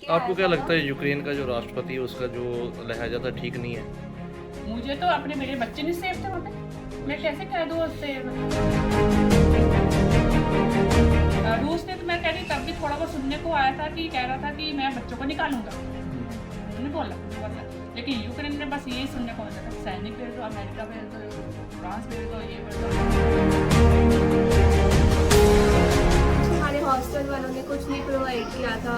आपको क्या लगता है यूक्रेन का जो राष्ट्रपति है उसका जो लहजा था ठीक नहीं है? मुझे तो अपने मेरे बच्चे नहीं सेफ थे वहाँ पे, मैं कैसे कह दूँ उससे। रूस ने तो मैं कह रही तब भी थोड़ा बहुत सुनने को आया था कि कह रहा था कि मैं बच्चों को निकालूंगा, उन्होंने बोला लेकिन यूक्रेन ने बस यही सुनने को मिला था सैनिक भेज दो, अमेरिका भेज दो, फ्रांस भेज दो, ये भेज दो। हमारे हॉस्टल वालों ने कुछ नहीं प्रोवाइड किया था,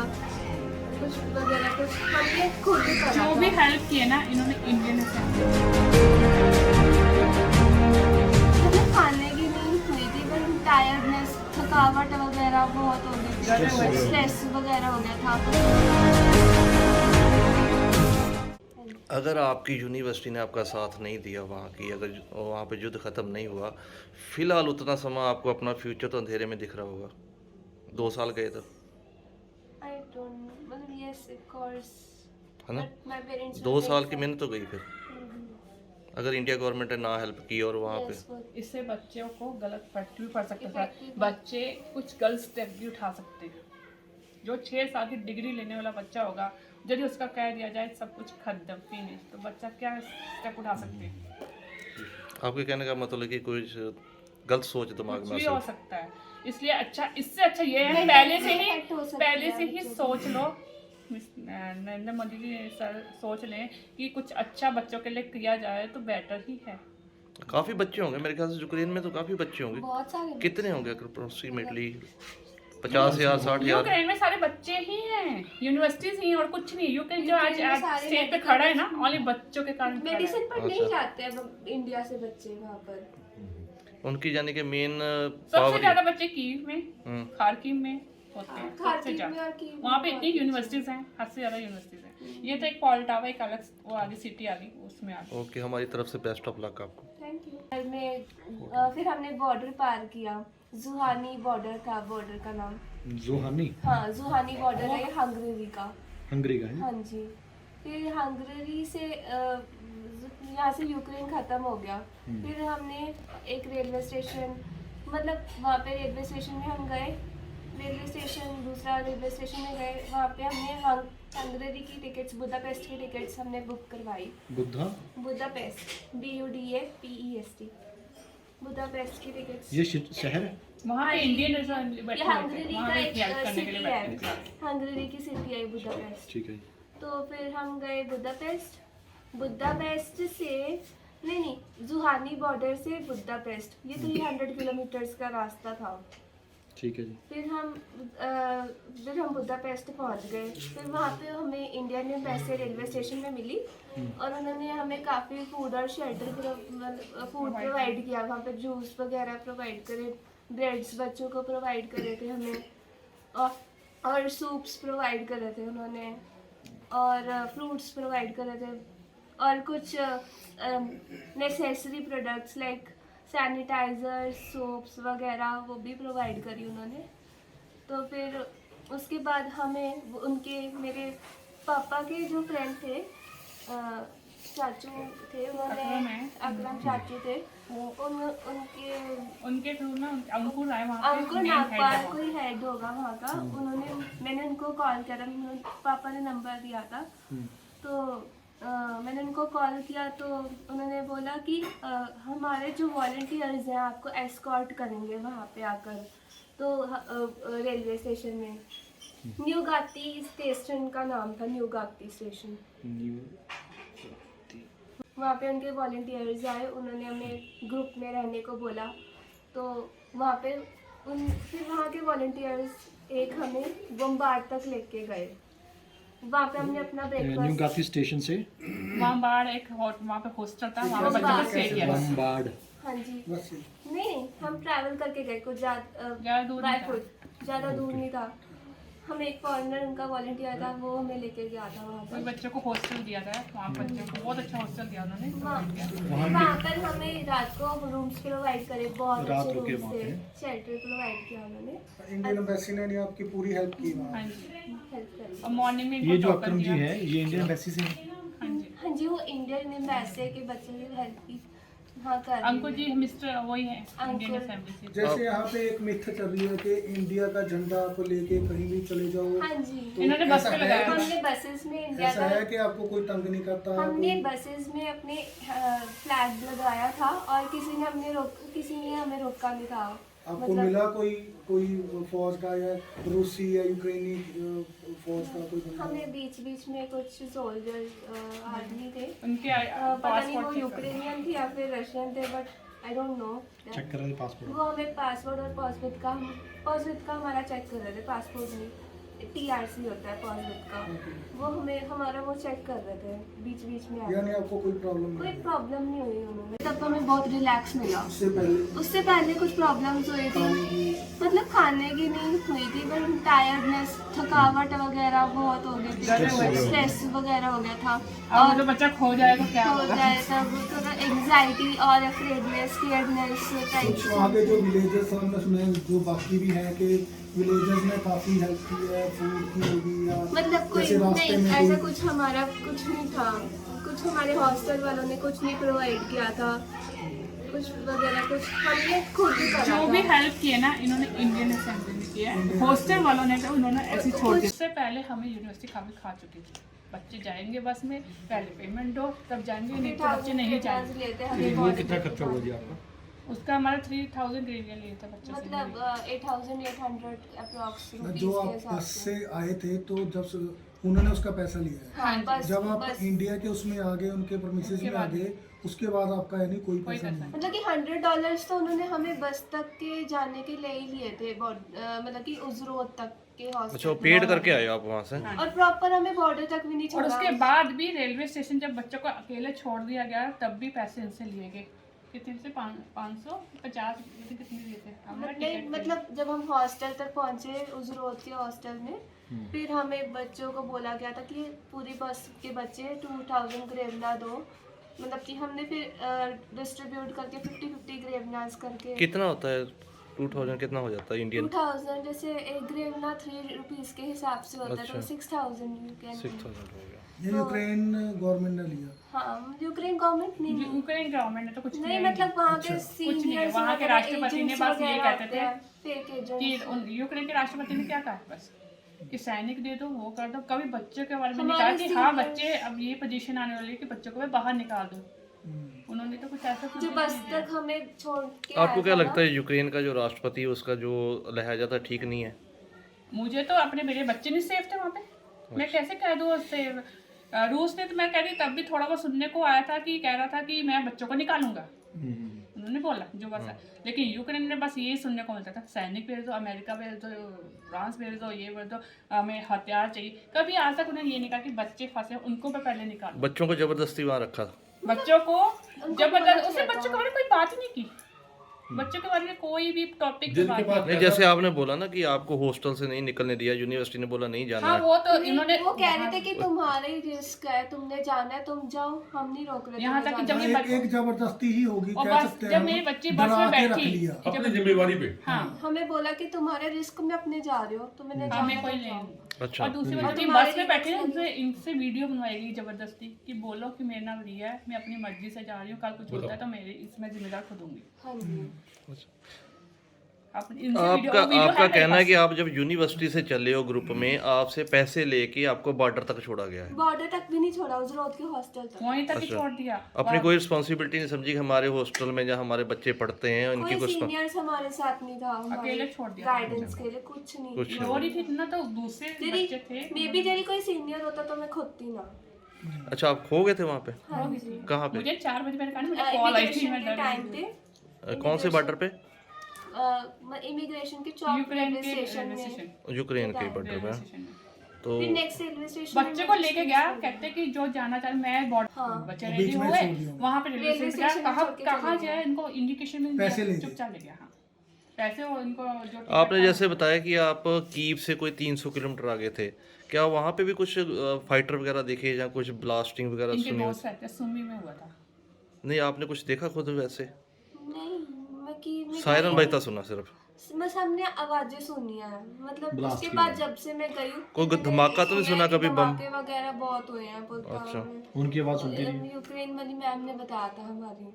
कुछ वगैरह कुछ हमने खुद ही करा जो था। भी हेल्प किए ना इन्होंने इंडियन से। हमें खाने की नहीं हुई थी, पर टायर्डनेस, थकावट वगैरह बहुत हो गई थी, स्ट्रेस वगैरह हो गया था। अगर आपकी यूनिवर्सिटी ने आपका साथ नहीं दिया वहाँ की, अगर वहाँ पे युद्ध ख़त्म नहीं हुआ, फिलहाल उतना समय आपको अपना फ्यूचर तो अंधेरे में दिख रहा होगा। 2 साल गए तो, आई डोंट नो, मतलब यस ऑफ कोर्स, है ना? माय पेरेंट्स 2 साल की मेहनत तो गई फिर, अगर इंडिया गवर्नमेंट ने ना हेल्प की और वहाँ पे। इससे बच्चों को गलत इफेक्ट भी पड़ सकता था। बच्चे कुछ गलत स्टेप भी उठा सकते हैं। जो 6 साल की डिग्री लेने वाला बच्चा होगा, यदि उसका कह दिया जाए सब कुछ खत्म फिनिश, तो बच्चा क्या स्टेप उठा सकते हैं? आपके कहने का मतलब है कि कोई गलत सोच दिमाग कुछ में भी आ हो सकती। सकता है। इसलिए अच्छा, इससे अच्छा ये है पहले से ही सोच लो। नरेंद्र मोदी जी सर सोच लें कि कुछ अच्छा बच्चों के लिए किया जाए तो बेटर ही है। काफ़ी बच्चे होंगे मेरे ख्याल से यूक्रेन में, तो काफ़ी बच्चे होंगे। बहुत सारे कितने होंगे अप्रोक्सीमेटली? 50,000 60,000? यूक्रेन में सारे बच्चे ही हैं, यूनिवर्सिटीज ही हैं और कुछ नहीं। यूक्रेन जो आज यूक्रेन में सारे स्टेट पे खड़ा है ना, ओनली बच्चों के कारण खड़ा है। मेडिसिन पर नहीं अच्छा। जाते हैं इंडिया से बच्चे वहाँ पर। उनकी यानी कि मेन सबसे पावर। ज्यादा बच्चे कीव में, खार्किव में होते हैं, सबसे खार्किव में ज्यादा। और कीव में वहाँ पे इतनी बहुत यूनिवर्सिटीज हैं, हद से ज्यादा यूनिवर्सिटीज हैं। ये तो एक पॉल्टावा एक अलग वो आगे सिटी आ गई, उसमें आ गई। ओके, हमारी तरफ से बेस्ट ऑफ लक आपको। Thank you. फिर हमने बॉर्डर पार किया, जुहानी बॉर्डर था, बॉर्डर का नाम। जुहानी, हाँ, जुहानी बॉर्डर है हंगरी का। हंगरी का है। हाँ जी। फिर हंगरी से यहाँ से यूक्रेन ख़त्म हो गया। फिर हमने एक रेलवे स्टेशन, मतलब वहाँ पे रेलवे स्टेशन में हम गए, रेलवे स्टेशन दूसरा रेलवे स्टेशन में गए, वहाँ पे हमने हंगरी की टिकट्स, बुदापेस्ट की टिकट्स हमने बुक करवाई। बुदापेस्ट, BUDAPEST, बुदापेस्ट की टिकट्स। ये शहर है। वहाँ पे इंडियन ये हंगरी का एक सिटी है, हंगरी की सिटी है बुदापेस्ट। ठीक है। तो फिर हम गए बुदापेस्ट, बुदापेस्ट से नहीं, जुहानी बॉर्डर से बुदापेस्ट, ये 300 किलोमीटर्स का रास्ता था। ठीक है जी। फिर हम बुदापेस्ट पहुंच गए। फिर वहाँ पे हमें इंडियन एम्बेसी रेलवे स्टेशन में मिली और उन्होंने हमें काफ़ी फूड और शेल्टर फूड प्रोवाइड किया। वहाँ पे जूस वगैरह प्रोवाइड करे, ब्रेड्स बच्चों को प्रोवाइड करे थे हमें, और सूप्स प्रोवाइड करे थे उन्होंने, और फ्रूट्स प्रोवाइड करे थे, और कुछ necessary products like sanitiser, soaps वगैरह वो भी प्रोवाइड करी उन्होंने। तो फिर उसके बाद हमें मेरे पापा के जो फ्रेंड थे, चाचू थे, उन्होंने अकरम चाचू थे, उनके थ्रू ना अंकुर आए वहाँ पे, अंकुर नागपाल कोई हेड होगा वहाँ का, मैंने उनको कॉल करा, पापा ने नंबर दिया था, तो मैंने उनको कॉल किया तो उन्होंने बोला कि हमारे जो वॉलंटियर्स हैं आपको एस्कॉर्ट करेंगे वहाँ पे आकर। तो रेलवे स्टेशन में न्यू गाती स्टेशन का नाम था, न्यू गाती स्टेशन। वहाँ पे उनके वॉलंटियर्स आए, उन्होंने हमें ग्रुप में रहने को बोला। तो वहाँ पे फिर वहाँ के वॉलंटियर्स एक हमें बम्बार्ड तक लेके गए। वहाँ पे हमने अपना न्यू ब्रेकफास्ट, गाती स्टेशन से वहाँ पे हॉस्टल था, वहाँ पे बच्चों को स्टे किया। बम्बार्ड। हाँ जी, नहीं हम ट्रैवल करके गए, कुछ ज़्यादा दूर बाय नहीं था। फुट, ज़्यादा दूर नहीं था। हम एक फॉरेनर उनका वॉलंटियर था, वो हमें लेके गया था वहाँ कोई पर। बच्चों को हॉस्टल दिया था, वहाँ बच्चों को बहुत अच्छा हॉस्टल दिया उन्होंने। वहाँ पर हमें रात को रूम्स प्रोवाइड करे, बहुत रात अच्छे रुके रूम्स वहाँ थे, पे। शेल्टर प्रोवाइड किया उन्होंने, इंडियन एम्बेसी ने आपकी पूरी हेल्प की वहाँ। हाँ जी, हेल्प करी। और मॉर्निंग में ये इनको जो टोकन अकरम जी दिया। है, ये इंडियन एम्बेसी से हैं। हाँ जी, हाँ जी, वो इंडियन एम्बेसी के बच्चों ने हेल्प की। हाँ कर रही अंकुर हूँ। जी मिस्टर वही है इंडियन अंकुर। असेंबली से। जैसे यहाँ पे एक मिथ चल रही है कि इंडिया का झंडा आपको लेके कहीं भी चले जाओ, हाँ जी, तो इन्होंने बस ऐसा पे है लगाया कि- था। हमने बसेस में इंडिया ऐसा का है कि आपको कोई तंग नहीं करता? हमने कोई- बसेस में अपने फ्लैग लगाया था और किसी ने हमें रोका नहीं था। आपको मिला कोई कोई फौज का या रूसी या यूक्रेनी फौज का कोई बंदा? हमें बीच बीच में कुछ सोल्जर आदमी थे, उनके पता नहीं वो पासपोर्ट यूक्रेनियन थे या फिर रशियन थे, but I don't know. Check कर रहे पासपोर्ट। वो हमें पासपोर्ट और पासपोर्ट का हमारा चेक कर रहे थे। पासपोर्ट नहीं, TRC होता है पासपोर्ट का, वो हमारा वो चेक कर रहे थे बीच बीच में आके। यानी आपको कोई प्रॉब्लम कोई नहीं? प्रॉब्लम नहीं हुई उन्होंने, तब हमें बहुत रिलैक्स मिला। उससे पहले कुछ प्रॉब्लम्स हुई थी, खाने की? मतलब खाने की नहीं हुई थी, पर टायर्डनेस, थकावट वगैरह बहुत हो गई थी, स्ट्रेस वगैरह हो गया था। और जो बच्चा खो जाएगा क्या हो होगा? जाए तब थोड़ा एंग्जाइटी और अफ्रेडनेस, स्केयर्डनेस टाइप कुछ वहाँ के जो विलेजर्स हैं उसमें जो बाकी भी हैं कि विलेजर्स ने काफ़ी हेल्प की है, फूड की होगी या मतलब कोई जैसे रास्ते नहीं, में ऐसा कोई- कुछ हमारा कुछ नहीं था। कुछ हमारे हॉस्टल वालों ने कुछ नहीं प्रोवाइड किया था, कुछ वगैरह कुछ हमने खुद ही करा जो भी था। हेल्प किए ना इन्होंने इंडियन असेंबली में किया है। हॉस्टल वालों ने तो उन्होंने ऐसे ही छोड़ दिया। इससे पहले हमें यूनिवर्सिटी काफी खा चुकी थी। बच्चे जाएंगे बस में, पहले पेमेंट दो तब जाएंगे, नहीं तो बच्चे नहीं जाएंगे। लेते ये हमें वो बहुत कितना खर्चा हुआ जी आपका? उसका हमारा 3000 ग्रेवियन लिए था बच्चों से। मतलब 8800 अप्रॉक्स जो आप बस से आए थे तो जब उन्होंने उसका पैसा लिया है, हाँ बस जब आप बस इंडिया के उसमें आ गए, उनके परमिसेस उसके में आ बाद- गए, उसके बाद आपका यानी कोई कोई पैसा पैसा नहीं? मतलब कि $100 तो उन्होंने हमें बस तक के जाने के लिए ही लिए थे, मतलब कि उस रोड तक के अच्छा, वो हॉस्टल, पेड करके आए आप वहाँ से? और प्रॉपर हमें बॉर्डर तक भी नहीं और छोड़ा। उसके बाद भी रेलवे स्टेशन जब बच्चों को अकेले छोड़ दिया गया तब भी पैसे इनसे लिए गए। कितने से 550 कितने दिए थे हमारा नहीं टिकट के। मतलब जब हम हॉस्टल तक पहुंचे उस रोड के हॉस्टल में, फिर हमें बच्चों को बोला गया था कि पूरी बस के बच्चे 2000 ग्रेवना दो। मतलब कि हमने फिर डिस्ट्रीब्यूट करके 50-50 ग्रेवनास करके कितना होता है 2000 कितना हो जाता है इंडियन? 2000 जैसे एक ग्रेवना 3 रुपीस के हिसाब से होता है, अच्छा। तो 6000 यू कैन। 6000 हो गया। ये यूक्रेन गवर्नमेंट ने लिया? हाँ, यूक्रेन गवर्नमेंट नहीं ली। यूक्रेन गवर्नमेंट ने तो कुछ नहीं किया मतलब वहाँ के कुछ नहीं है। सीनियर्स वहाँ के राष्ट्रपति ने बस ये कहते थे फेक कि यूक्रेन के राष्ट्रपति ने क्या कहा बस कि सैनिक दे दो, वो कर दो। कभी बच्चों के बारे में नहीं कहा हमारे कि हाँ seniors- बच्चे अब ये पोजीशन आने वाली है कि बच्चों को भी बाहर निकाल दो। उन्होंने तो कुछ ऐसा कुछ जो नहीं बस दिया। तक हमें छोड़ के आपको आया क्या था ना, लगता है यूक्रेन का जो राष्ट्रपति है उसका जो लहजा था ठीक नहीं है? मुझे तो अपने मेरे बच्चे नहीं सेफ थे वहाँ पे। मैं कैसे कह दूँ उससे? रूस ने तो मैं कह रही तब भी थोड़ा बहुत सुनने को आया था कि कह रहा था कि मैं बच्चों को निकालूंगा, उन्होंने बोला जो बस है। लेकिन यूक्रेन में बस यही सुनने को मिलता था, सैनिक भेज दो, अमेरिका भेज दो, फ्रांस भेज दो, ये भेज दो, हमें हथियार चाहिए। कभी आज तक उन्हें ये नहीं कहा कि बच्चे फंसे उनको पे पहले निकालो। बच्चों को जबरदस्ती वहाँ रखा था? बच्चों को उनको जबरदस्त, बोला उसने था। बच्चों के बारे में कोई बात ही नहीं की। बच्चों के बारे में कोई भी टॉपिक की बात नहीं। नहीं, जैसे आपने बोला ना कि आपको हॉस्टल से नहीं निकलने दिया, यूनिवर्सिटी ने बोला नहीं जाना हाँ है। वो तो नहीं, इन्होंने वो कह रहे थे कि तुम्हारे रिस्क है, तुमने जाना है तुम जाओ, हम नहीं रोक रहे। यहाँ तुम्हें तक कि जाने जब से। ये एक जबरदस्ती ही होगी, और कह बस सकते जब हैं, मेरी बच्ची बस डरा में के रख बैठी लिया। जब अपनी जिम्मेवारी पे। हाँ हमें बोला कि तुम्हारे रिस्क में अपने जा रहे हो, तुम्हें हमें जाना कोई तो नहीं। जाओ। अच्छा, और दूसरी बात जो तुम्हारी बस में बैठे हैं रिस्क उनसे इनसे वीडियो बनवाएगी जबरदस्ती कि बोलो कि मेरा नाम रिया है, मैं अपनी मर्जी से जा रही हूँ, कल कुछ होता है तो मेरे इसमें जिम्मेदार खुद होंगी। हाँ जी। अपनी इनसे आपका वीडियो आपका मेरे कहना है पास। कि आप जब यूनिवर्सिटी से चले हो ग्रुप में, आपसे पैसे लेके आपको बॉर्डर तक छोड़ा गया है? बॉर्डर तक भी नहीं छोड़ा, उस रोड के हॉस्टल तक। वहीं तक ही अच्छा। छोड़ दिया। अपनी कोई रिस्पॉन्सिबिलिटी नहीं समझी कि हमारे हॉस्टल में जहाँ हमारे बच्चे पढ़ते हैं उनकी कोई कुछ सीनियर्स हमारे साथ नहीं था, अकेले छोड़ दिया। गाइडेंस के लिए कुछ नहीं। कुछ रो रही थी ना तो दूसरे तेरी बच्चे थे। मे बी तेरी कोई सीनियर होता तो मैं खुदती ना। अच्छा, आप खो गए थे वहाँ पे? हाँ जी। कहाँ पे? मुझे 4 बजे मैंने कहा ना मुझे कॉल आई थी, इमिग्रेशन मैं के डर टाइम गई। पे, कौन से बॉर्डर पे? इमिग्रेशन के चौक यूक्रेन रेलवे के स्टेशन रेलवे में। स्टेशन यूक्रेन के बॉर्डर रेलवे पे? स्टेशन में। तो फिर नेक्स्ट रेलवे स्टेशन बच्चे को लेके गया, कहते कि जो जाना चाहे मैं बॉर्डर हाँ। बच्चे बीच रेडी में हुए छोड़ दिया। वहाँ पे रेलवे रेलवे स्टेशन स्टेशन में कहाँ छोड़ के कहाँ चले जाए, इनको इंडिकेशन में पैसे ले चुपचाप ले गया। हाँ पैसे वो इनको जो टिकट आपने था- जैसे बताया कि आप कीव से कोई 300 किलोमीटर आगे थे, क्या वहाँ पे भी कुछ फाइटर वगैरह दिखे या कुछ ब्लास्टिंग वगैरह इनके सुनी? दोस्त रहते सुमी में हुआ था। नहीं, आपने कुछ देखा खुद वैसे? नहीं, मैं की मैं सायरन बजता सुना सिर्फ? बस हमने आवाजें सुनी है, मतलब Blast उसके की बाद आवाज। जब से मैं गई हूँ, कोई मैंने धमाका तो नहीं सुना सुना है कि कभी, बम? धमाके वगैरह बहुत हुए हैं पुलवामा अच्छा। में। उनकी आवाज़ सुनती रही? यूक्रेन वाली मैम ने बताया था हमारी।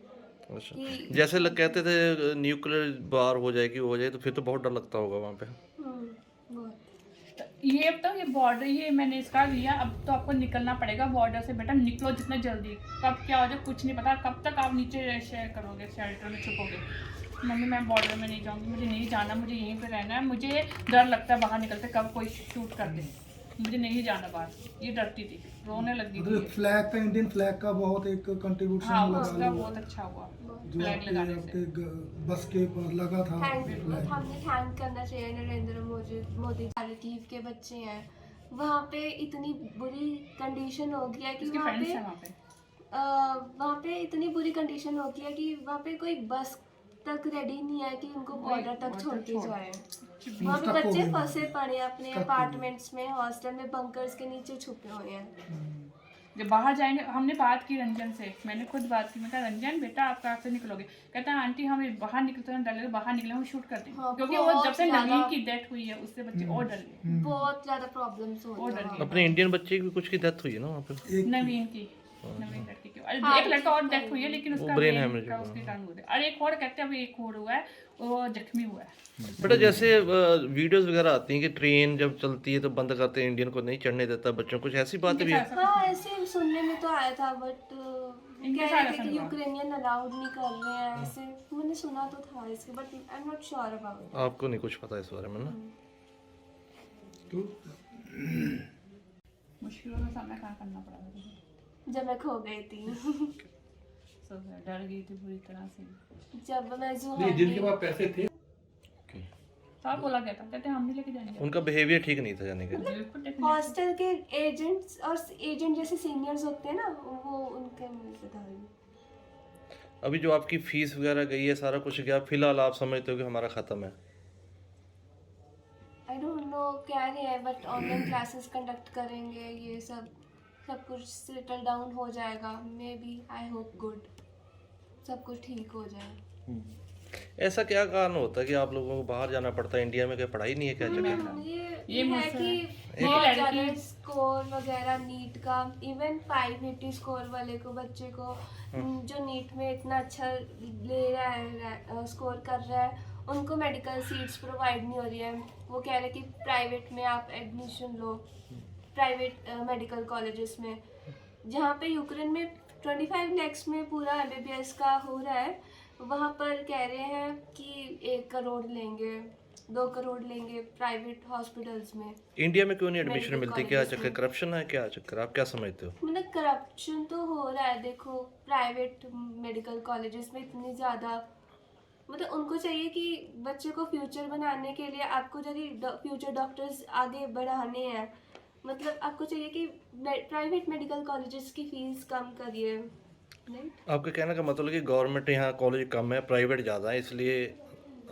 अच्छा, कि जैसे लोग कहते थे न्यूक्लियर वार हो जाएगी, हो जाए, तो फिर तो बहुत डर लगता होगा वहाँ पे। बहुत तो ये बॉर्डर, ये मैंने इसका लिया, अब तो आपको निकलना पड़ेगा बॉर्डर से। बेटा निकलो जितना जल्दी, कब क्या हो जाए कुछ नहीं पता, कब तक आप नीचे शेयर करोगे, शेल्टर में छुपोगे। मम्मी मैं बॉर्डर में नहीं जाऊँगी, मुझे नहीं जाना, मुझे यहीं पे रहना है, मुझे डर लगता है बाहर निकलते कब कोई शूट कर दे, मुझे नहीं जाना बाहर। ये डरती थी, रोने लगी मतलब थी। फ्लैग का, इंडियन फ्लैग का बहुत एक कंट्रीब्यूशन हाँ लगा उसका लो, बहुत अच्छा हुआ जो फ्लैग आपके लगाने से। आपके बस के पर लगा था थैंक फ्लैग। हमने थैंक करना चाहिए नरेंद्र मोदी। मालदीव के बच्चे हैं वहाँ पे, इतनी बुरी कंडीशन हो गया कि इसके वहाँ फ्रेंड्स पे हैं वहाँ पे। वहाँ पे इतनी बुरी कंडीशन हो गया कि वहाँ पे कोई बस तक रेडी नहीं है कि उनको बॉर्डर तक छोड़ के जाए। वहाँ पे Stuck हो बच्चे गए। फंसे पड़े हैं अपने Stuck हो गए। अपार्टमेंट्स में, हॉस्टल में, बंकर्स के नीचे छुपे हुए हैं। जब बाहर जाएंगे, हमने बात की रंजन से, मैंने खुद बात की, मैं कहा रंजन बेटा आप कहाँ से निकलोगे? कहता है आंटी हम बाहर निकलते हैं, डर लगे, बाहर निकले हम शूट कर देंगे। हाँ, क्योंकि वो बहुत जब से नवीन ज़्यादा। की डेथ हुई है उससे बच्चे और डर गए। बहुत ज्यादा प्रॉब्लम्स हो और रही डर हैं। गए। अपने इंडियन बच्चे की कुछ की डेथ हुई है ना वहाँ पे। एक नवीन की, नवीन लड़की की, और हाँ, एक लड़का और डेथ हुई है, लेकिन उसका brain brain hemorrhage का हुआ। उसके कारण हुआ है। और एक और कहते हैं अभी एक और हुआ है, वो जख्मी हुआ है। बेटा जैसे वीडियोस वगैरह आती हैं कि ट्रेन जब चलती है तो बंद करते हैं, इंडियन को नहीं चढ़ने देता बच्चों, कुछ ऐसी बातें भी है? हाँ ऐसे सुनने में तो आया था, बट इनके कह साथ रहे थे ऐसा कि नहीं हुआ। यूक्रेनियन अलाउड नहीं कर रहे हैं ऐसे, मैंने सुना तो था इसके, but I am not sure about. आपको नहीं कुछ पता इस बारे में ना? तो मुश्किलों का सामना कहाँ करना पड़ा था। जब मैं खो गई थी, सब डर गई थी बुरी तरह से। जब मैं जिनके पास पैसे थे साफ बोला गया था, कहते हम नहीं लेके जाएंगे। उनका बिहेवियर ठीक नहीं था जाने का। बिल्कुल definitely। हॉस्टल के एजेंट्स और एजेंट जैसे सीनियर्स होते हैं ना, वो उनके मुंह से था। अभी जो आपकी फीस वगैरह गई है, सारा कुछ गया, फिलहाल आप समझते हो कि हमारा खत्म है? आई डोंट नो कह रहे हैं, बट ऑनलाइन क्लासेस कंडक्ट करेंगे, ये सब कुछ सेटल डाउन हो जाएगा, may be, I hope good, सब कुछ ठीक हो जाए। ऐसा क्या कारण होता है कि आप लोगों को बाहर जाना पड़ता है? इंडिया में क्या पढ़ाई नहीं है क्या जगह? ये है मुझसे कि है। बहुत ये ज़्यादा लड़की- स्कोर वगैरह नीट का, इवन 580 स्कोर वाले को, बच्चे को जो नीट में इतना अच्छा ले रहा है, स्कोर कर रहा है, उनको मेडिकल सीट्स प्रोवाइड नहीं हो रही है। वो कह रहे हैं कि प्राइवेट में आप एडमिशन लो, प्राइवेट मेडिकल कॉलेजेस में, जहाँ पे यूक्रेन में 25 lakhs में पूरा MBBS का हो रहा है, वहाँ पर कह रहे हैं कि 1 करोड़ लेंगे, 2 करोड़ लेंगे प्राइवेट हॉस्पिटल्स में। इंडिया में क्यों नहीं एडमिशन Medical मिलती? क्या colleges चक्कर, में। करप्शन है क्या चक्कर, आप क्या समझते हो? मतलब करप्शन तो हो रहा है, देखो प्राइवेट मेडिकल कॉलेजेस में इतनी ज़्यादा, मतलब उनको चाहिए कि बच्चे को फ्यूचर बनाने के लिए, आपको यदि फ्यूचर डॉक्टर्स आगे बढ़ाने हैं, मतलब आपको चाहिए कि प्राइवेट मेडिकल कॉलेजेस की फीस कम करिए, नहीं? आपके कहने का मतलब है कि गवर्नमेंट यहाँ कॉलेज कम है, प्राइवेट ज़्यादा है, इसलिए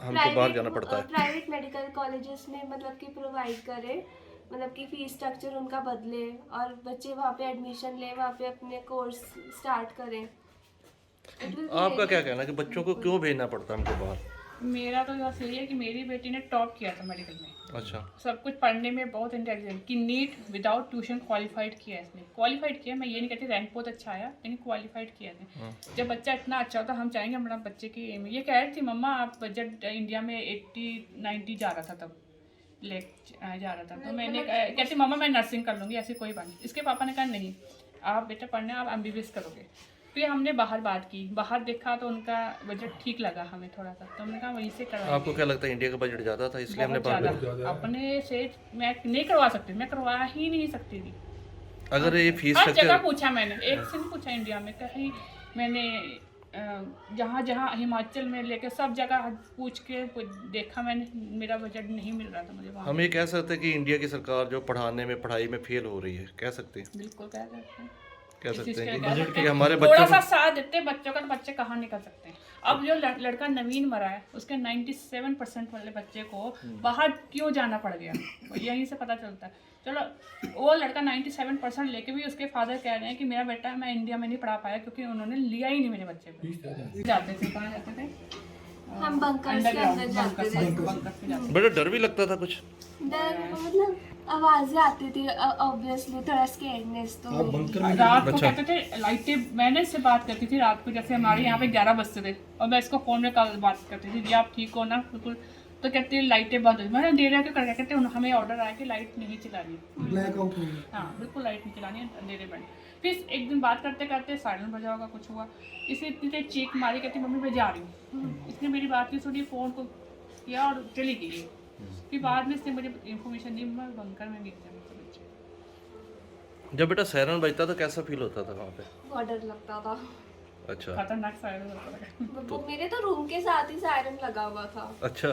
हमको बाहर जाना पड़ता है। प्राइवेट मेडिकल कॉलेजेस में मतलब कि प्रोवाइड करे, मतलब कि फीस स्ट्रक्चर उनका बदले और बच्चे वहाँ पे एडमिशन ले, वहाँ पे अपने कोर्स स्टार्ट करें। It will be आपका very क्या कहना है कि बच्चों को क्यों भेजना पड़ता है हमको बाहर? मेरा तो बस यही है कि मेरी बेटी ने टॉप किया था मेडिकल में, अच्छा, सब कुछ पढ़ने में बहुत इंटेलिजेंट, कि नीट विदाउट ट्यूशन क्वालिफाइड किया है इसने, क्वालिफाइड किया। मैं ये नहीं कहती रैंक बहुत अच्छा आया, लेकिन क्वालिफाइड किया है। जब बच्चा इतना अच्छा होता, हम चाहेंगे हमारा बच्चे की aim है। ये कह रही थी मम्मा आप बजट इंडिया में 80-90 जा रहा था, तब जा रहा था, तो मैंने कहती मम्मा मैं नर्सिंग कर लूँगी, ऐसी कोई बात नहीं। इसके पापा ने कहा नहीं आप बेटा पढ़ने, आप MBBS करोगे। फिर हमने बाहर बात की, बाहर देखा तो उनका बजट ठीक लगा हमें थोड़ा सा, तो हमने कहा वहीं से करवा। आपको क्या लगता है इंडिया का बजट ज़्यादा था इसलिए हमने बाहर भेजा? अपने से मैं नहीं करवा सकती, मैं करवा ही नहीं सकती थी। अगर ये फीस हर जगह स्ट्रक्चर, पूछा मैंने, एक से नहीं पूछा इंडिया में, कहीं मैंने जहाँ जहाँ हिमाचल में लेके सब जगह पूछ के देखा मैंने, मेरा बजट नहीं मिल रहा था मुझे वहाँ। हम ये कह सकते हैं कि इंडिया की सरकार जो पढ़ाने में, पढ़ाई में फेल हो रही है, कह सकते हैं? बिल्कुल कह सकते हैं, कह इस चीज़ सकते हैं का कह कि, सकते कि हैं। हमारे थोड़ा बच्चों सा को साथ देते बच्चों का, तो बच्चे कहाँ निकल सकते हैं। अब जो लड़का नवीन मरा है, उसके 97% वाले बच्चे को बाहर क्यों जाना पड़ गया, यहीं से पता चलता है। चलो वो लड़का 97% लेके भी उसके फादर कह रहे हैं कि मेरा बेटा मैं इंडिया में नहीं पढ़ा पाया क्योंकि उन्होंने लिया ही नहीं मेरे बच्चे को। जाते थे, कहाँ जाते थे? हम बंकर्स के अंदर जाते थे। बंकर पे जाते बड़ा डर भी लगता था कुछ। डर मतलब आवाजें आती थी, ऑब्वियसली थोड़ा स्केयरनेस तो आप है। बंकर में रात को अच्छा। कहते थे लाइटें, मैंने इससे बात करती थी रात को, जैसे हमारे यहाँ पे 11 बजते थे और मैं इसको फ़ोन में कल बात करती थी, जी आप ठीक हो ना बिल्कुल, तो कहती है लाइटें बंद हो। मैंने अंधेरे क्यों कर, कहते हैं हमें ऑर्डर आया कि लाइट नहीं चलानी। ब्लैक आउट हो गया। हाँ बिल्कुल लाइट नहीं चलानी है, अंधेरे में। फिर एक दिन बात करते करते साइलेंट बजा होगा, कुछ हुआ, इसे इतनी देर चीख मारी, कहती मम्मी मैं जा रही हूँ। इसने मेरी बात नहीं सुनी, फ़ोन को किया और चली गई। फिर बाद में इसने मुझे इन्फॉर्मेशन दी, मैं बंकर में गई थी। जब बेटा सायरन बजता था कैसा फील होता था वहाँ पे? बहुत डर लगता था। अच्छा खतरनाक साइलेंट होता था। मेरे तो रूम के साथ ही सायरन लगा हुआ था। अच्छा,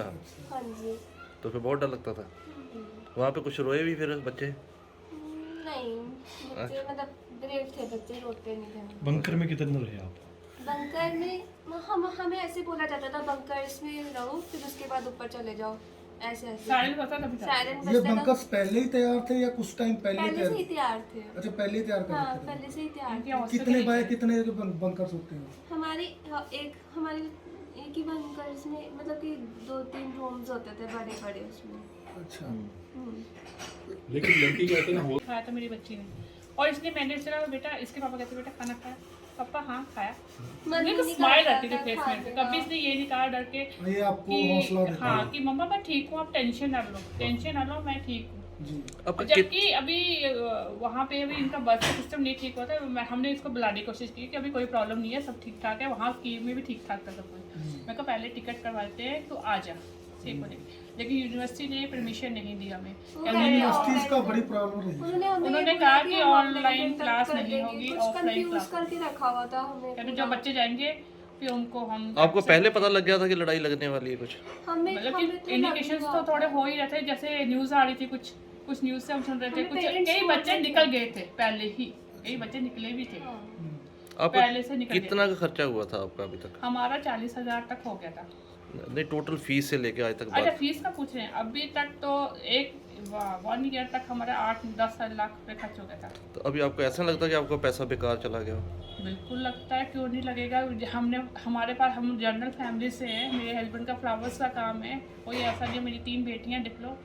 हाँ जी। तो फिर बहुत डर लगता था। वहाँ पे कुछ रोए भी फिर बच्चे? नहीं, बच्चे मतलब ब्रेव थे, बच्चे रोते नहीं थे। बंकर में कितने दिन रहे आप? बंकर में हमें ऐसे बोला जाता था बंकर्स में रहो, फिर उसके बाद ऊपर चले जाओ, ऐसे ऐसे। साइलेंट होता था तभी सायरन ये बजता था। बंकर्स पहले ही तैयार थे या कुछ टाइम पहले पहले से ही तैयार? तैयार थे। अच्छा, पहले ही तैयार कर हाँ, रखे थे। पहले से ही तैयार इनके थे। हॉस्टल कितने के बाय नीचे। कितने के बंकर्स होते हैं? हमारे एक ही बंकर्स में मतलब कि 2-3 रूम्स होते थे बड़े बड़े उसमें। अच्छा। लेकिन लड़की कहते ना हो खाया था मेरी बच्ची ने, और इसलिए मैंने चला बेटा, इसके पापा कहते बेटा खाना खाया, पापा हाँ खाया। मन मेरे को नहीं स्माइल करता आती थी था फेस खाने में, का। कभी इसने ये नहीं कहा डर के ये आपको हौसला कि देता हाँ है। कि मम्मा मैं ठीक हूँ, आप टेंशन ना लो, टेंशन ना लो, मैं ठीक हूँ। जी। अब जबकि अभी वहाँ पे अभी इनका बर्थ सिस्टम नहीं ठीक होता, हमने इसको बुलाने की कोशिश की कि अभी कोई प्रॉब्लम नहीं है, सब ठीक ठाक है। वहाँ की में भी ठीक ठाक था सब कुछ। मैं कहा पहले टिकट करवाते हैं तो आ जा, ठीक हो जाएगी। लेकिन यूनिवर्सिटी ने परमिशन नहीं दी हमें। यूनिवर्सिटीज का बड़ी प्रॉब्लम रही है। उन्होंने कहा कि ऑनलाइन क्लास नहीं होगी, ऑफलाइन क्लास क्लास। करके रखा हुआ था हमें। कहते जो बच्चे जाएंगे फिर उनको हम आपको पहले पता लग गया था कि लड़ाई लगने वाली है कुछ? हमें मतलब हमें कि इंडिकेशंस तो थोड़े हो ही रहे थे, जैसे न्यूज़ आ रही थी, कुछ न्यूज़ से हम सुन रहे थे, हमें कुछ parents कई को बच्चे बोलते निकल गए थे पहले ही, कई बच्चे निकले भी थे आपको पहले से निकल कितना का खर्चा हुआ था आपका अभी तक? हमारा 40,000 तक हो गया था। नहीं, टोटल फीस से लेके आज तक अच्छा बात। फीस का पूछ रहे हैं, अभी तक तो एक 1 ईयर तक हमारा 8-10 लाख रुपये खर्च हो गया था। तो अभी आपको ऐसा लगता है कि आपका पैसा बेकार चला गया? बिल्कुल लगता है, क्यों नहीं लगेगा। हमारे पास, हम जनरल फैमिली से हैं, मेरे हस्बैंड का फ्लावर्स का काम है, कोई ऐसा नहीं। मेरी 3 बेटियां देख लो,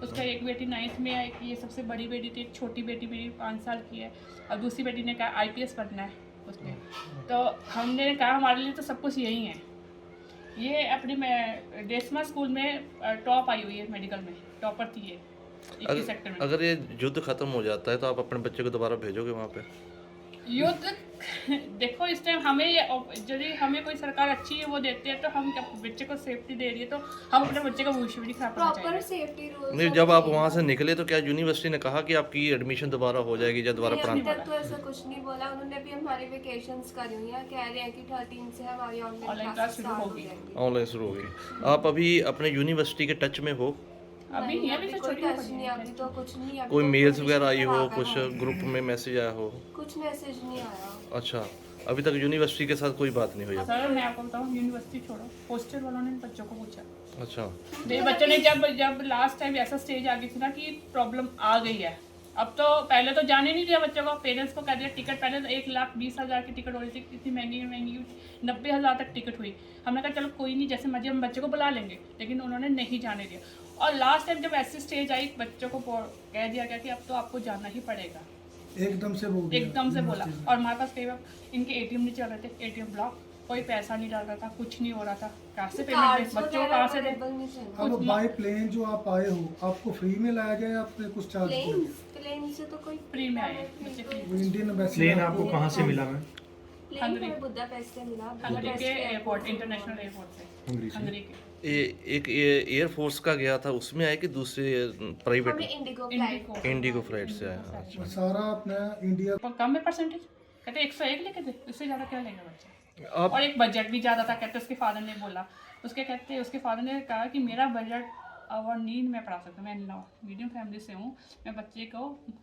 उसका एक बेटी 9th में है, ये सबसे बड़ी बेटी थी, एक छोटी बेटी मेरी 5 साल की है, और दूसरी बेटी ने कहा IPS बनना है उसने। तो हमने कहा हमारे लिए तो सब कुछ यही है। ये अपनी मैं डेस्मा स्कूल में टॉप आई हुई है, मेडिकल में टॉपर थी ये 21 सेक्टर में। अगर ये युद्ध खत्म हो जाता है तो आप अपने बच्चे को दोबारा भेजोगे वहाँ पे? युद्ध देखो इस टाइम हमें यदि हमें कोई सरकार अच्छी है वो देती है तो हम बच्चे को सेफ्टी दे रही है, तो हम अपने बच्चे का भविष्य भी नहीं खराब करना प्रॉपर चाहिए। Safety rules. नहीं, जब आप वहाँ से निकले तो क्या यूनिवर्सिटी ने कहा कि आपकी एडमिशन दोबारा हो जाएगी या दोबारा अभी पढ़ाना? तक तो ऐसा कुछ नहीं बोला उन्होंने। भी हमारी वेकेशंस करी हुई हैं, कह रहे हैं कि 13 से हमारी Online ऑनलाइन class क्लास शुरू स्टार्ट हो होगी। जाएंगी। ऑनलाइन शुरू होगी। आप अभी अपने यूनिवर्सिटी के टच में हो? अभी नहीं, अभी तो कोई छोटी टच नहीं, अभी तो कुछ नहीं। अभी कोई तो मेल्स permission वगैरह आई हो, करवा कुछ कर ग्रुप में मैसेज आया हो? कुछ मैसेज नहीं आया। अच्छा, अभी तक यूनिवर्सिटी के साथ कोई बात नहीं हुई आपकी? सर मैं आपको बताऊँ, यूनिवर्सिटी छोड़ो, हॉस्टल वालों ने बच्चों को पूछा। अच्छा, मेरे बच्चों ने जब लास्ट टाइम ऐसा स्टेज आ गई थी ना कि प्रॉब्लम आ गई है, अब तो पहले तो जाने नहीं दिया बच्चों को, पेरेंट्स को कह दिया टिकट। पहले तो 1,20,000 की टिकट हो रही थी, इतनी महंगी 90,000 तक टिकट हुई। हमने कहा चलो कोई नहीं, जैसे मर्जी हम बच्चे को बुला लेंगे, लेकिन उन्होंने नहीं जाने दिया। और लास्ट टाइम जब ऐसी स्टेज आई, बच्चों को कह दिया गया कि अब तो आपको जाना ही पड़ेगा, एकदम से बोल दिया। एकदम से बोला। और हमारे पास कई बार इनके ATM नहीं चल रहे थे, ATM ब्लॉक, कोई पैसा नहीं डाल रहा था, कुछ नहीं हो रहा था, कहाँ से पेमेंट कार्ड्स बच्चों को वगैरह कहाँ से दे। अवेलेबल नहीं थे। अब बाय प्लेन जो आप आए हो, आपको फ्री में लाया गया या आपने कुछ चार्ज किया? प्लेन से तो कोई फ्री में आए बच्चे, फ्री। वो इंडियन एम्बेसी प्लेन आपको कहाँ से मिला मैम? Plane Hungary. में बुदापेस्ट से मिला। हंगरी बुदापेस्ट के के एयरपोर्ट, इंटरनेशनल एयरपोर्ट से, हंगरी से। हंगरी के। एक एयरफोर्स का गया था, उसमें आया कि दूसरे प्राइवेट? हमें इंडिगो फ्लाइट। इंडिको इंडिगो फ्लाइट से आया। अच्छा। सारा अपना इंडिया। कम है परसेंटेज, कहते 101 लेके थे, इससे ज़्यादा क्या लेगा बच्चा। आप और एक बजट भी ज़्यादा था, कहते उसके फादर ने बोला, उसके फादर ने कहा कि मेरा बजट और नीड में पढ़ा सकता हूँ, मैं मीडियम फैमिली से हूँ, मैं बच्चे को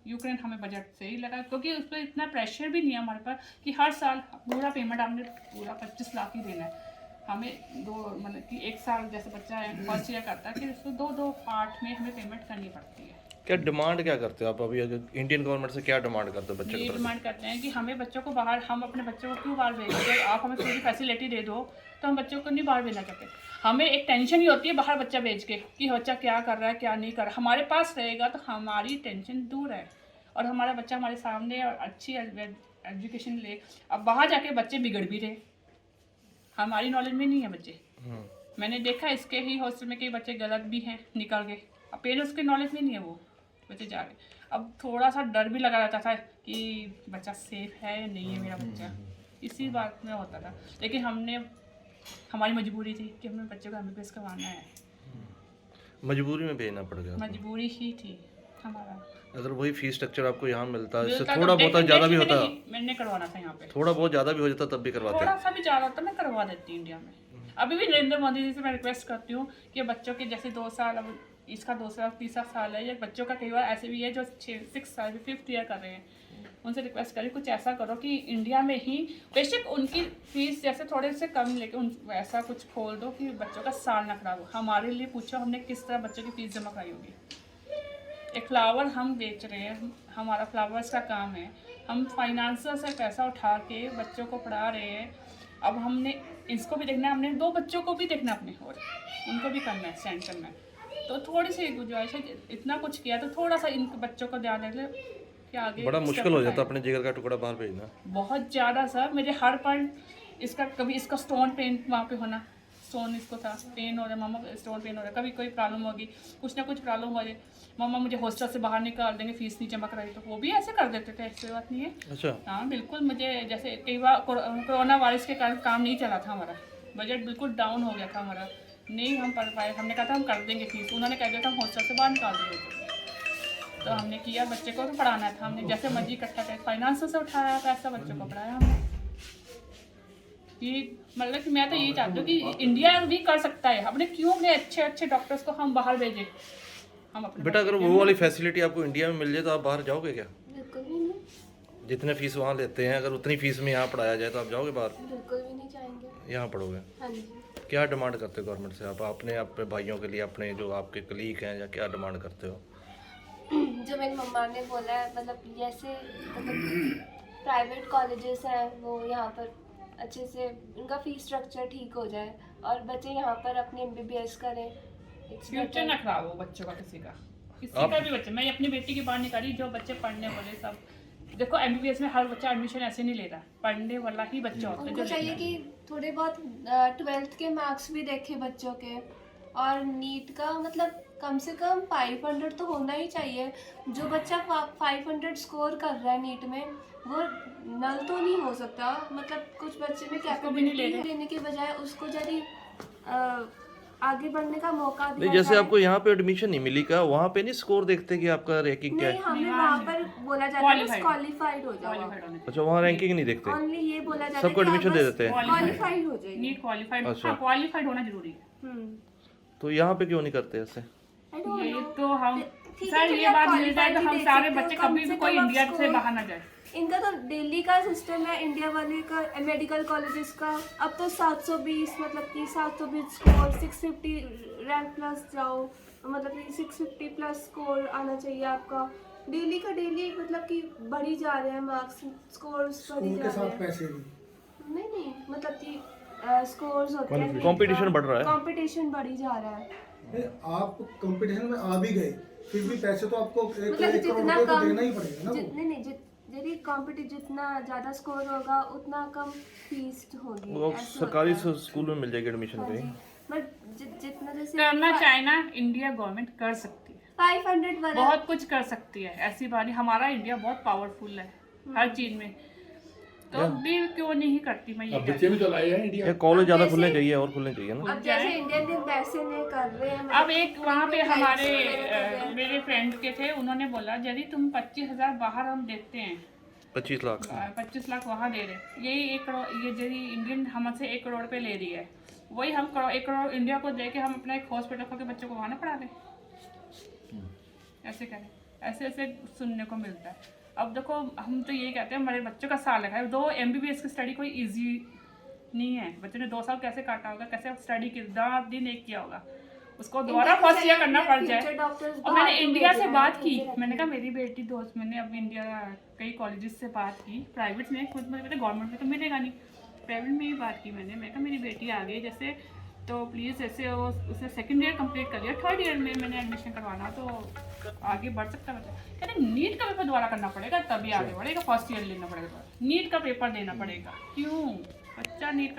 यूक्रेन हमें बजट से ही लगा, क्योंकि उस पर इतना प्रेशर भी नहीं है हमारे पास कि हर साल पूरा पेमेंट आपने पूरा 25 लाख ही देना है हमें। मतलब कि एक साल जैसे बच्चा फर्स्ट ईयर करता है, फिर उसको 2-2 पार्ट में हमें पेमेंट करनी पड़ती है। क्या डिमांड क्या करते हो आप अभी, अगर इंडियन गवर्नमेंट से क्या डिमांड करते हो बच्चे ये की तरफ डिमांड करते हैं कि हमें बच्चों को बाहर, हम अपने बच्चों को क्यों बाहर भेजें, आप हमें पूरी फैसिलिटी दे दो तो हम बच्चों को नहीं बाहर भेजना चाहते। हमें एक टेंशन ही होती है बाहर बच्चा भेज के कि बच्चा क्या कर रहा है क्या नहीं कर रहा। हमारे पास रहेगा तो हमारी टेंशन दूर है और हमारा बच्चा हमारे सामने और अच्छी एजुकेशन ले। अब बाहर जाके बच्चे बिगड़ भी रहे, हमारी नॉलेज में नहीं है बच्चे। मैंने देखा इसके ही हॉस्टल में कई बच्चे गलत भी हैं निकल गए, अब पेरेंट्स की नॉलेज में नहीं है वो बच्चे जा रहे। अब थोड़ा सा डर भी लगा रहता था कि बच्चा सेफ है या नहीं है मेरा बच्चा, इसी बात में होता था। लेकिन हमारी मजबूरी थी कि हमें बच्चे को MBBS करवाना है, मजबूरी में भेजना पड़ गया? मजबूरी ही थी हमारा। अगर वही फीस स्ट्रक्चर आपको यहाँ मिलता है, इससे मिलता तो थोड़ा बहुत ज़्यादा भी होता, मैंने करवाना था यहाँ पे, थोड़ा बहुत ज़्यादा भी हो जाता तब भी करवाते? थोड़ा सा भी ज़्यादा होता मैं करवा देती इंडिया में। अभी भी नरेंद्र मोदी जी से मैं रिक्वेस्ट करती हूँ कि बच्चों के जैसे 2 साल, अब इसका 2 साल 3 साल है, या बच्चों का कई बार ऐसे भी है जो 6 साल 5th ईयर कर रहे हैं, उनसे रिक्वेस्ट करें कुछ ऐसा करो कि इंडिया में ही बेशक उनकी फीस जैसे थोड़े से कम लेके उन ऐसा कुछ खोल दो कि बच्चों का साल ना खराब हो। हमारे लिए पूछो हमने किस तरह बच्चों की फीस जमा कराई होगी। एक फ्लावर हम बेच रहे हैं, हमारा फ्लावर्स का काम है, हम फाइनेंसर से पैसा उठा के बच्चों को पढ़ा रहे हैं। अब हमने इसको भी देखना है, हमने 2 बच्चों को भी देखना अपने और उनको भी करना है, सेंड करना है। तो थोड़ी सी गुंजाइश है, इतना कुछ किया तो थोड़ा सा इन बच्चों को ध्यान रख ले कि आगे बड़ा step मुश्किल हो जाता उठाएं। अपने जिगर का टुकड़ा बाहर भेजना। बहुत ज़्यादा सर, मेरे हर पॉइंट इसका, कभी इसका स्टोन पेन वहाँ पे होना, स्टोन इसको था, पेन हो रहा है मामा, स्टोन पेन हो रहा है, कभी कोई प्रॉब्लम होगी, कुछ ना कुछ प्रॉब्लम हो जाए, मामा मुझे हॉस्टल से बाहर निकाल देंगे, फीस नहीं जमा कराई, तो वो भी ऐसे कर देते थे, ऐसी बात नहीं है। अच्छा। हाँ बिल्कुल, मुझे जैसे कई बार कोरोना वायरस के कारण काम नहीं चला था, हमारा बजट बिल्कुल डाउन हो गया था हमारा, नहीं हम पढ़ पाए, हमने कहा था हम कर देंगे फीस, उन्होंने कह दिया था हम हॉस्टल से बाहर निकाल देंगे। तो हमने किया, बच्चे को तो पढ़ाना था, हमने जैसे मर्जी इकट्ठा कर फाइनेंस से उठाया पैसा, बच्चों को पढ़ाया हमने। ये मतलब कि मैं तो यही चाहती हूँ कि इंडिया भी कर सकता है, अपने क्यों अपने अच्छे अच्छे डॉक्टर्स को हम बाहर भेजें। हम अपने बेटा अगर वो वाली फैसिलिटी आपको इंडिया में मिल जाए तो आप बाहर जाओगे क्या? बिल्कुल भी नहीं, जितने फीस वहाँ लेते हैं, अगर उतनी फीस में यहाँ पढ़ाया जाए तो आप जाओगे बाहर? बिल्कुल भी नहीं चाहेंगे। यहाँ पढ़ोगे? हाँ जी। क्या डिमांड करते हो गवर्नमेंट से आप अपने भाइयों के लिए, अपने जो आपके कलीग हैं, या क्या डिमांड करते हो? जो मेरी मम्मा ने बोला है, मतलब जैसे मतलब प्राइवेट कॉलेजेस हैं वो यहाँ पर अच्छे से उनका फीस स्ट्रक्चर ठीक हो जाए और बच्चे यहाँ पर अपने MBBS करें। फ्यूचर ना खराब हो बच्चों का, किसी का भी बच्चे। मैं अपनी बेटी की बात नहीं करी, जो बच्चे पढ़ने वाले सब देखो, MBBS में हर बच्चा एडमिशन ऐसे नहीं ले रहा, पढ़ने वाला ही बच्चा होता है उनको जो चाहिए लेता है। कि थोड़े बहुत 12th के मार्क्स भी देखे बच्चों के, और नीट का मतलब कम से कम 500 तो होना ही चाहिए। जो बच्चा 500 स्कोर कर रहा है नीट में वो नल तो नहीं हो सकता, मतलब कुछ बच्चे में भी नहीं ले कैपेबिलिटी रहे। देने के बजाय उसको यदि आगे बढ़ने का मौका दिया नहीं, जैसे जाए। आपको यहाँ पे एडमिशन नहीं मिली का, वहाँ पे नहीं स्कोर देखते कि आपका रैंकिंग क्या नहीं, है? हमें वहाँ पर बोला जाता है Qualified। क्वालिफाइड हो जाओ, क्वालिफाइड होने अच्छा, वहाँ रैंकिंग नहीं देखते? ओनली ये बोला जाता है सबको कि आप एडमिशन दे बस देते हैं? क्वालिफाइड हो जाइए। नीट क्वालिफाइड, अच्छा। हाँ क्वालिफाइड होना जरूरी है। तो यहाँ पे क्यों नहीं करते ऐसे? I don't ये know। तो हम ठीक है, सर चलिए ये आप बात मिल जाए तो qualified हम भी सारे देख बच्चे सकते हो, कभी कम भी से कोई कम इंडिया से आपको- बाहर ना जाए। इनका तो दिल्ली का सिस्टम है, इंडिया वाले का मेडिकल कॉलेजेस का अब तो 720 मतलब कि 720 स्कोर 650 रैंक प्लस जाओ, मतलब कि 650 प्लस स्कोर आना चाहिए आपका। डेली का डेली मतलब कि बढ़ी जा रहे हैं मार्क्स, स्कोर्स बढ़ी स्कूल जा के रहे साथ हैं। पैसे भी। नहीं मतलब कि स्कोर्स होते हैं, Competition बढ़ रहा है। कंपटीशन बढ़ी जा रहा है। नहीं, आप कंपटीशन में आ भी गए फिर भी पैसे तो आपको एक मतलब करोड़ जितना रुपए तो कम देना ही पड़ेगा ना वो। नहीं यदि कॉम्पिटिटिव जितना ज़्यादा स्कोर होगा उतना कम फीस होगी, वो ऐसे सरकारी होता है। स्कूल में मिल जाएगी एडमिशन हाँ कहीं? जी, बट जितना जैसे करना चाहे ना इंडिया गवर्नमेंट कर सकती है, 500 वाला बहुत कुछ कर सकती है, ऐसी बात नहीं। हमारा इंडिया बहुत पावरफुल है हर चीज में, तो भी क्यों नहीं करती मैं ये अब कहती बच्चे भी तो लाए हैं इंडिया। ये कॉलेज ज़्यादा जैसे- खुलने चाहिए, और खुलने चाहिए ना? अब जैसे इंडियन एम्बेसी ने कर रहे हैं, अब एक वहाँ पे मतलब हमारे health वगैरह कर रहे हैं। मेरे फ्रेंड के थे, उन्होंने बोला यदि तुम 25,000 बाहर हम देते हैं, 25 लाख? 25 लाख वहाँ दे रहे, यही 1 करोड़, ये यदि इंडियन हमसे 1 करोड़ पे ले रही है, वही हम 1 करोड़ इंडिया को दे के हम अपना एक हॉस्पिटल खोल के बच्चों को वहाँ ना पढ़ा दें, ऐसे करें। ऐसे ऐसे सुनने को मिलता है। अब देखो हम तो यही कहते हैं हमारे बच्चों का साल है, 2 MBBS की स्टडी कोई इजी नहीं है। बच्चों ने 2 साल कैसे काटा होगा, कैसे स्टडी कितना दिन एक किया होगा, उसको दोबारा फर्स्ट ईयर करना पड़ जाए। फ्यूचर डॉक्टर्स और मैंने इंडिया से बात की, मैंने कहा मेरी बेटी दोस्त, मैंने अब इंडिया कई कॉलेजेस से बात की, प्राइवेट में खुद मुझे पता गवर्नमेंट में तो मिलेगा नहीं, प्राइवेट में ही बात की मैं कहा मेरी बेटी आ गई जैसे तो प्लीज़ ऐसे वो उसने सेकंड ईयर कंप्लीट कर लिया, थर्ड ईयर में मैंने एडमिशन करवाना तो आगे बढ़ सकता है। कहते नीट का पेपर दोबारा करना पड़ेगा तभी आगे बढ़ेगा, फर्स्ट ईयर लेना पड़ेगा, नीट का पेपर देना पड़ेगा। क्यों? बच्चा नीट का